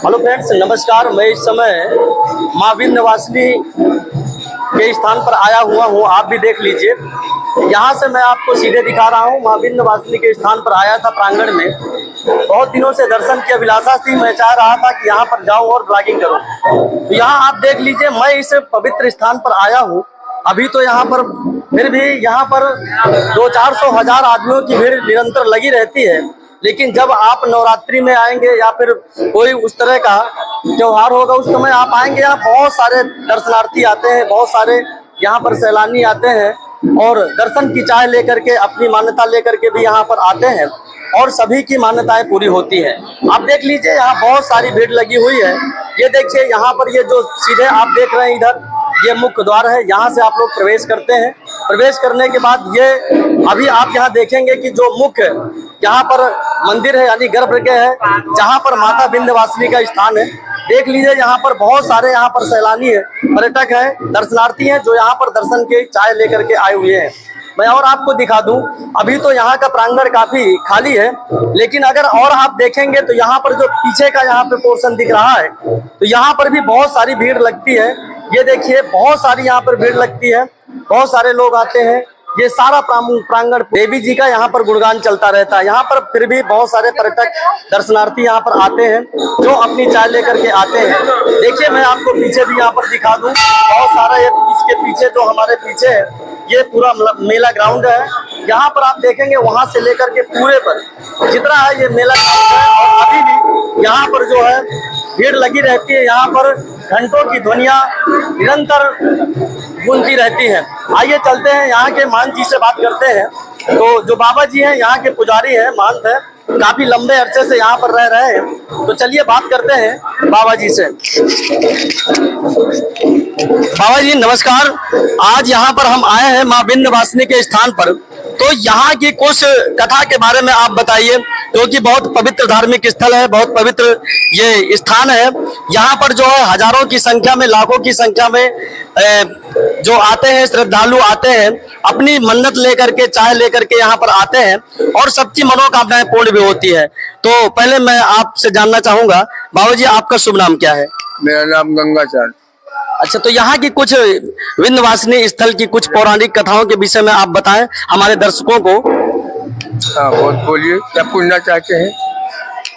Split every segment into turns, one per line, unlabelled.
Hello friends, नमस्कार। मैं इस समय माँ विंध्यवासिनी के स्थान पर आया हुआ हूँ। आप भी देख लीजिए। यहाँ से मैं आपको सीधे दिखा रहा हूँ। माँ विंध्यवासिनी के स्थान पर आया था प्रांगण में। बहुत दिनों से दर्शन की अभिलाषा थी। मैं चाह रहा था कि यहाँ पर जाऊँ और ब्लॉगिंग करूँ। तो यहाँ आप देख लीजिए, मैं इस पवित्र स्थान पर आया हूँ। अभी तो यहाँ पर फिर भी यहाँ पर 200-400 हजार आदमियों की भीड़ निरंतर लगी रहती है। लेकिन जब आप नवरात्रि में आएंगे या फिर कोई उस तरह का त्योहार होगा, उस समय आप आएंगे, यहाँ बहुत सारे दर्शनार्थी आते हैं, बहुत सारे यहाँ पर सैलानी आते हैं और दर्शन की चाह लेकर के, अपनी मान्यता लेकर के भी यहाँ पर आते हैं और सभी की मान्यताएं पूरी होती है। आप देख लीजिए, यहाँ बहुत सारी भीड़ लगी हुई है। ये देखिए, यहाँ पर ये जो सीधे आप देख रहे हैं, इधर ये मुख्य द्वार है। यहाँ से आप लोग प्रवेश करते हैं। प्रवेश करने के बाद ये अभी आप यहाँ देखेंगे कि जो मुख्य यहाँ पर मंदिर है, यानी गर्भगृह है, जहाँ पर माता विंध्यवासिनी का स्थान है। देख लीजिए, यहाँ पर बहुत सारे यहाँ पर सैलानी है, पर्यटक हैं, दर्शनार्थी हैं, जो यहाँ पर दर्शन की चाह लेकर के आए हुए हैं। मैं और आपको दिखा दूं, अभी तो यहाँ का प्रांगण काफी खाली है, लेकिन अगर और आप देखेंगे तो यहाँ पर जो पीछे का यहाँ पे पोर्शन दिख रहा है, तो यहाँ पर भी बहुत सारी भीड़ लगती है। ये देखिए, बहुत सारी यहाँ पर भीड़ लगती है, बहुत सारे लोग आते हैं। ये सारा प्रांगण देवी जी का यहाँ पर गुणगान चलता रहता है। यहाँ पर फिर भी बहुत सारे पर्यटक दर्शनार्थी यहाँ पर आते हैं, जो अपनी चाय लेकर के आते हैं। देखिए, मैं आपको पीछे भी यहाँ पर दिखा दूं, बहुत सारा इसके पीछे जो हमारे पीछे है, ये पूरा मेला ग्राउंड है। यहाँ पर आप देखेंगे, वहां से लेकर के पूरे पर जितना है ये मेला ग्राउंड है। और अभी भी यहाँ पर जो है भीड़ लगी रहती है। यहाँ पर घंटों की ध्वनियां निरंतर गूंजती रहती है। आइए चलते हैं, यहाँ के महंत जी से बात करते हैं। तो जो बाबा जी हैं, यहाँ के पुजारी हैं, महंत है, काफी लंबे अरसे से यहाँ पर रह रहे हैं। तो चलिए बात करते हैं बाबा जी से। बाबा जी नमस्कार। आज यहाँ पर हम आए हैं माँ विंध्यवासिनी के स्थान पर। तो यहाँ की कुछ कथा के बारे में आप बताइए, क्योंकि बहुत पवित्र धार्मिक स्थल है, बहुत पवित्र ये स्थान है। यहाँ पर जो है हजारों की संख्या में, लाखों की संख्या में जो आते हैं, श्रद्धालु आते हैं, अपनी मन्नत लेकर के, चाह लेकर के यहाँ पर आते हैं और सबकी मनोकामनाएं पूर्ण भी होती है। तो पहले मैं आपसे जानना चाहूंगा, बाबा जी आपका शुभ नाम क्या है?
मेरा नाम गंगाचरण।
अच्छा, तो यहाँ की कुछ विंध्यवासिनी स्थल की कुछ पौराणिक कथाओं के विषय में आप बताएं हमारे दर्शकों को।
हाँ, बहुत बोलिए, क्या पूछना चाहते हैं?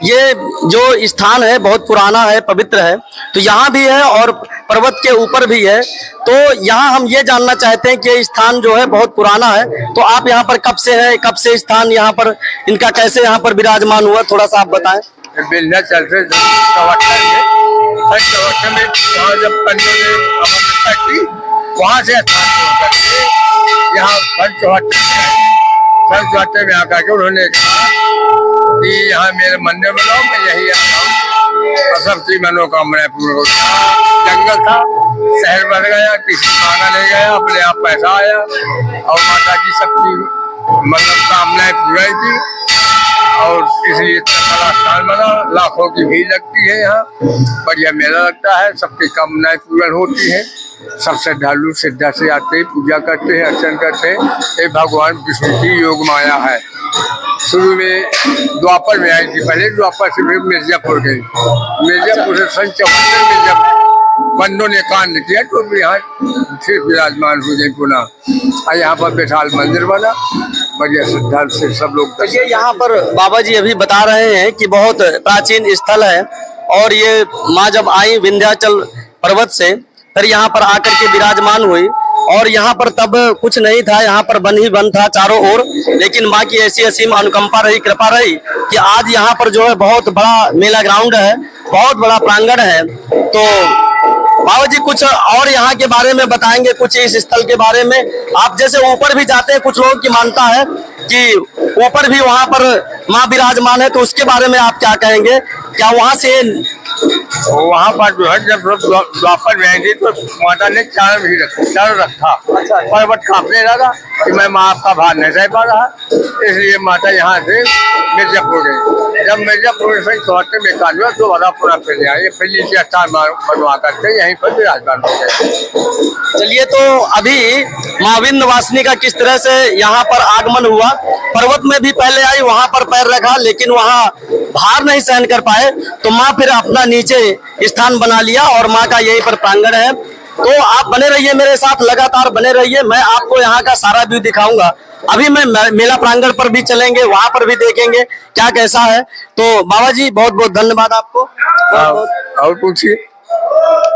ये जो स्थान है बहुत पुराना है, पवित्र है, तो यहाँ भी है और पर्वत के ऊपर भी है। तो यहाँ हम ये जानना चाहते हैं कि ये स्थान जो है बहुत पुराना है। तो आप यहाँ पर कब से हैं, कब से स्थान यहाँ पर, इनका कैसे यहाँ पर विराजमान हुआ, थोड़ा सा आप बताएं।
विंध्याचल से 74 में यहाँ जब पंडियों ने अवस्था की, वहाँ से यहाँ 74 में आकर के उन्होंने कहा कि यहाँ मेरे मंदिर बनाओ, मैं यही आता हूँ और सबकी मनोकामनाएं पूर्ण हो। जंगल था, शहर बन गया, किसी मांगा नहीं गया, अपने आप पैसा आया और माता जी सबकी मनोकामनाएं पूरी थी। और इसलिए बड़ा स्थान बना, लाखों की भीड़ लगती है, यहाँ बढ़िया मेला लगता है, सबकी कामनाएं पूर्ण होती हैं। सब श्रद्धालु श्रद्धा से आते हैं, पूजा करते हैं, अर्चन करते हैं। ये भगवान विष्णु की योग माया है। शुरू में द्वापर में आई थी, पहले द्वापर से फिर मिर्जापुर गई। मिर्जापुर से सन 74 में जब बंदों ने कांड किया तो यहाँ फिर विराजमान हो गई पुनः। और यहाँ पर विशाल मंदिर बना, बढ़िया श्रद्धा से सब लोग।
तो ये यहाँ पर बाबा जी अभी बता रहे हैं कि बहुत प्राचीन स्थल है और ये माँ जब आई विंध्याचल पर्वत से, फिर यहाँ पर आकर के विराजमान हुई। और यहाँ पर तब कुछ नहीं था, यहाँ पर वन ही वन था चारों ओर, लेकिन माँ की ऐसी असीम अनुकंपा रही, कृपा रही कि आज यहाँ पर जो है बहुत बड़ा मेला ग्राउंड है, बहुत बड़ा प्रांगण है। तो बाबा जी कुछ और यहाँ के बारे में बताएंगे, कुछ इस स्थल के बारे में। आप जैसे ऊपर भी जाते हैं, कुछ लोगों की मानता है कि ऊपर भी वहाँ पर माँ विराजमान है, तो उसके बारे में आप क्या कहेंगे? क्या वहाँ से
वहाँ पर जो है जब द्वापर में आएंगे तो माता ने चारों रखा, पर्वत कांपने लगा कि मैं माँ आपका भार नहीं सह पा रहा, इसलिए माता यहाँ से मिर्जापुर गई। जब मिर्जापुर से 74 में कांड हुआ तो बड़ा पूरा फिर आए, फिर नीचे स्थान बनवा करके यहीं पर विराजमान हो गए।
चलिए, तो अभी माँ विंध्यवासिनी का किस तरह से यहाँ पर आगमन हुआ। पर्वत में भी पहले आई, वहां पर पैर रखा, लेकिन वहां भार नहीं सहन कर पाए, तो माँ फिर अपना नीचे स्थान बना लिया और माँ का यहीं पर प्रांगण है। तो आप बने रहिए मेरे साथ, लगातार बने रहिए, मैं आपको यहाँ का सारा व्यू दिखाऊंगा। अभी मैं मेला प्रांगण पर भी चलेंगे, वहां पर भी देखेंगे क्या कैसा है। तो बाबा जी बहुत बहुत धन्यवाद आपको।
और पूछिए।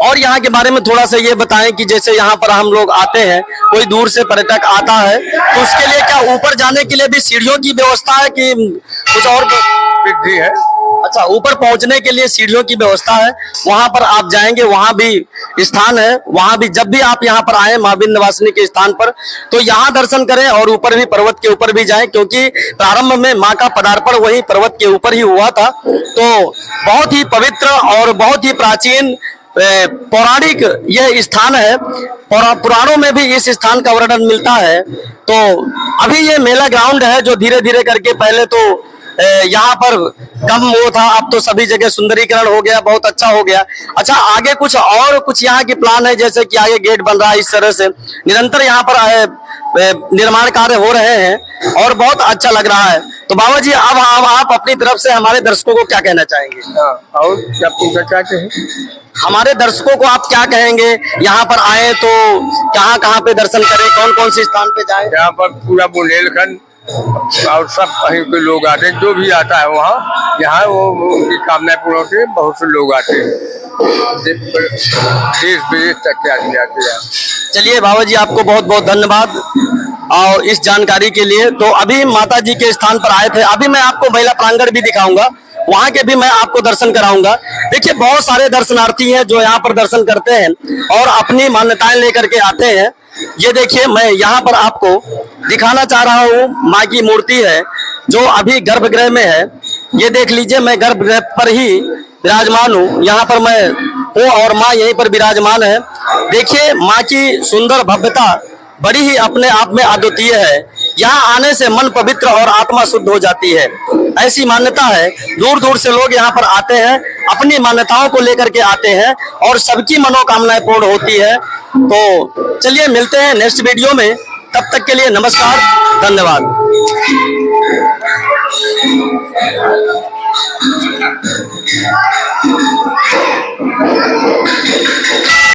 और यहाँ के बारे में थोड़ा सा ये बताएं कि जैसे यहाँ पर हम लोग आते हैं, कोई दूर से पर्यटक आता है, तो उसके लिए क्या ऊपर जाने के लिए भी सीढ़ियों की व्यवस्था है कि कुछ और?
सीढ़ी है।
अच्छा, ऊपर पहुंचने के लिए सीढ़ियों की व्यवस्था है, वहां पर आप जाएंगे, वहां भी स्थान है, वहां भी जब भी आप यहाँ पर आए माँ विंध्यवासिनी के स्थान पर, तो यहाँ दर्शन करें और ऊपर भी, पर्वत के ऊपर भी जाएं, क्योंकि प्रारंभ में माँ का पदार्पण वही पर्वत के ऊपर ही हुआ था। तो बहुत ही पवित्र और बहुत ही प्राचीन पौराणिक यह स्थान है। पुराणों में भी इस स्थान का वर्णन मिलता है। तो अभी ये मेला ग्राउंड है जो धीरे धीरे करके, पहले तो यहाँ पर कम वो था, अब तो सभी जगह सुंदरीकरण हो गया, बहुत अच्छा हो गया। अच्छा, आगे कुछ और कुछ यहाँ की प्लान है, जैसे कि आगे गेट बन रहा है, इस तरह से निरंतर यहाँ पर निर्माण कार्य हो रहे हैं और बहुत अच्छा लग रहा है। तो बाबा जी, अब आप अपनी तरफ से हमारे दर्शकों को क्या कहना चाहेंगे?
और क्या पूछना चाहते हैं?
हमारे दर्शकों को आप क्या कहेंगे, यहाँ पर आए तो कहाँ कहाँ पे दर्शन करें, कौन कौन से स्थान पे जाएं?
यहाँ पर पूरा बुंदेलखंड और सब कहीं के लोग आते हैं, जो भी आता है वहाँ, यहाँ वो उनकी कामनाएं पूर्ण होती है। बहुत से लोग आते हैं, देश विदेश तक के आदमी आते हैं।
चलिए बाबा जी, आपको बहुत बहुत धन्यवाद और इस जानकारी के लिए। तो अभी माता जी के स्थान पर आए थे, अभी मैं आपको मेला प्रांगण भी दिखाऊंगा, वहां के भी मैं आपको दर्शन कराऊंगा। देखिए, बहुत सारे दर्शनार्थी हैं जो यहाँ पर दर्शन करते हैं और अपनी मान्यताएं लेकर के आते हैं। ये देखिए, मैं यहाँ पर आपको दिखाना चाह रहा हूँ, माँ की मूर्ति है जो अभी गर्भगृह में है। ये देख लीजिए, मैं गर्भगृह पर ही विराजमान हूँ, यहाँ पर मैं हूँ और माँ यहीं पर विराजमान है। देखिए, माँ की सुंदर भव्यता बड़ी ही अपने आप में अद्वितीय है। यहाँ आने से मन पवित्र और आत्मा शुद्ध हो जाती है, ऐसी मान्यता है। दूर दूर से लोग यहाँ पर आते हैं, अपनी मान्यताओं को लेकर के आते हैं और सबकी मनोकामनाएं पूर्ण होती है। तो चलिए मिलते हैं नेक्स्ट वीडियो में, तब तक के लिए नमस्कार, धन्यवाद।